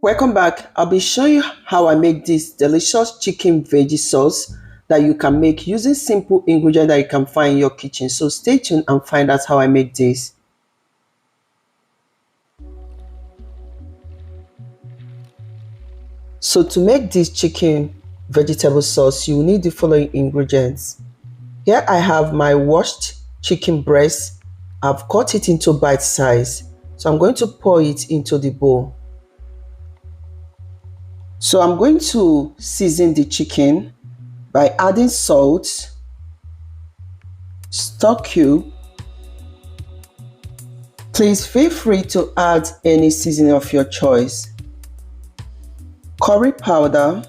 Welcome back. I'll be showing you how I make this delicious chicken veggie sauce that you can make using simple ingredients that you can find in your kitchen. So stay tuned and find out how I make this. So to make this chicken vegetable sauce, you will need the following ingredients. Here I have my washed chicken breast. I've cut it into bite size. So I'm going to pour it into the bowl. So I'm going to season the chicken by adding salt, stockcube. Please feel free to add any seasoning of your choice. Curry powder,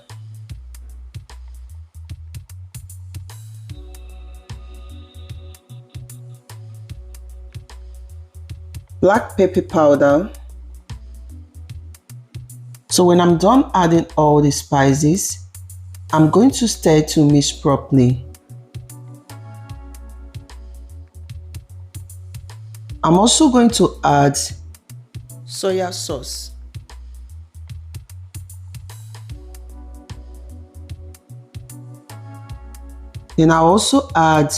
black pepper powder. So when I'm done adding all the spices, I'm going to stir to mix properly. I'm also going to add soya sauce. Then I'll also add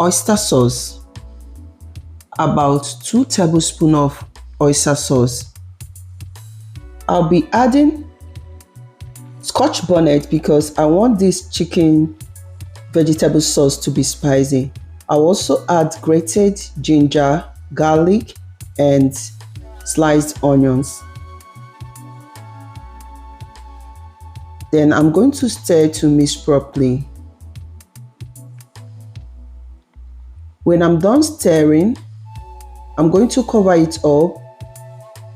oyster sauce, about 2 tablespoons of oyster sauce. I'll be adding Scotch bonnet because I want this chicken vegetable sauce to be spicy. I'll also add grated ginger, garlic, and sliced onions. Then I'm going to stir to mix properly. When I'm done stirring, I'm going to cover it up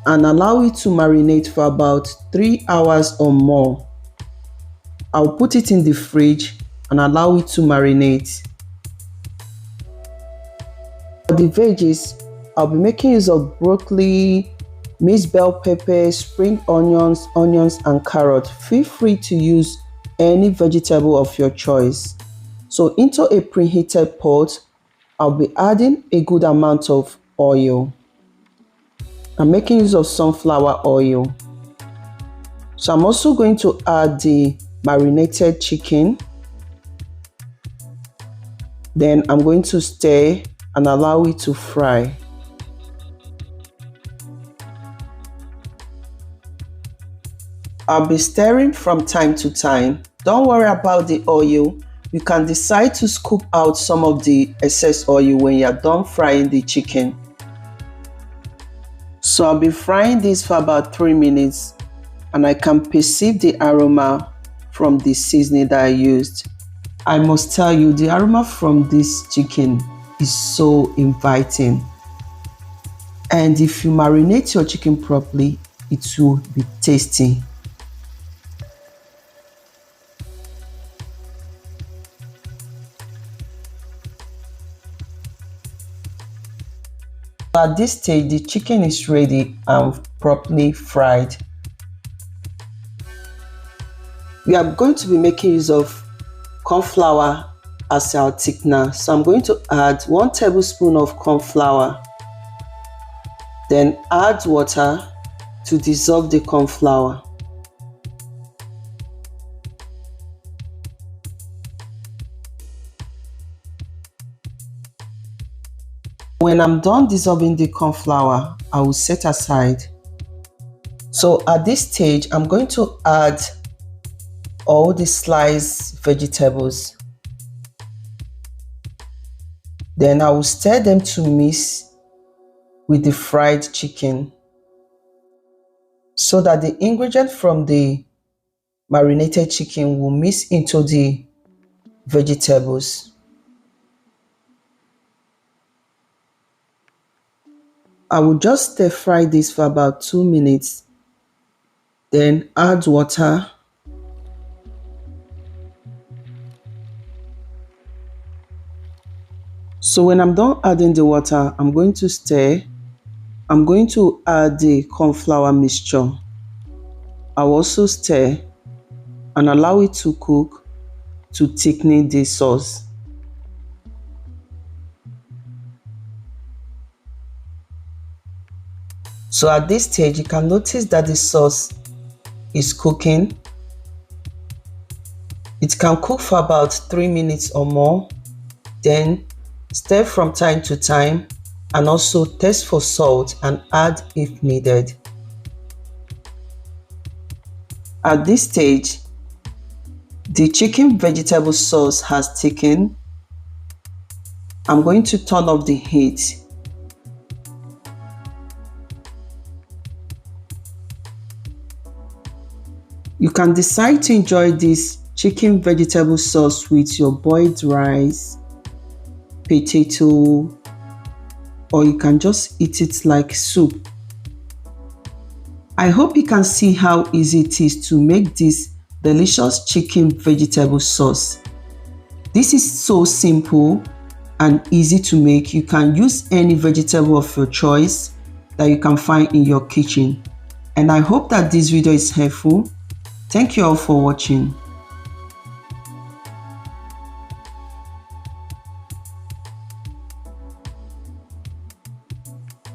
and allow it to marinate for about 3 hours or more. I'll put it in the fridge and allow it to marinate. For the veggies, I'll be making use of broccoli, mixed bell pepper, spring onions, and carrot. Feel free to use any vegetable of your choice. So into a preheated pot, I'll be adding a good amount of oil. I'm making use of sunflower oil. So I'm also going to add the marinated chicken. Then I'm going to stir and allow it to fry. I'll be stirring from time to time. Don't worry about the oil. You can decide to scoop out some of the excess oil when you're done frying the chicken. So I'll be frying this for about 3 minutes and I can perceive the aroma from the seasoning that I used. I must tell you, the aroma from this chicken is so inviting. And if you marinate your chicken properly, it will be tasty. At this stage, the chicken is ready and properly fried. We are going to be making use of cornflour as our thickener. So I'm going to add 1 tablespoon of cornflour. Then add water to dissolve the cornflour. When I'm done dissolving the cornflour, I will set aside. So at this stage, I'm going to add all the sliced vegetables. Then I will stir them to mix with the fried chicken so that the ingredient from the marinated chicken will mix into the vegetables. I will just stir fry this for about 2 minutes, then add water. So when I'm done adding the water, I'm going to stir. I'm going to add the cornflour mixture. I'll also stir and allow it to cook to thicken the sauce. So at this stage, you can notice that the sauce is cooking. It can cook for about 3 minutes or more. Then stir from time to time and also test for salt and add if needed. At this stage, the chicken vegetable sauce has thickened. I'm going to turn off the heat. You can decide to enjoy this chicken vegetable sauce with your boiled rice, potato, or you can just eat it like soup. I hope you can see how easy it is to make this delicious chicken vegetable sauce. This is so simple and easy to make. You can use any vegetable of your choice that you can find in your kitchen. And I hope that this video is helpful. Thank you all for watching.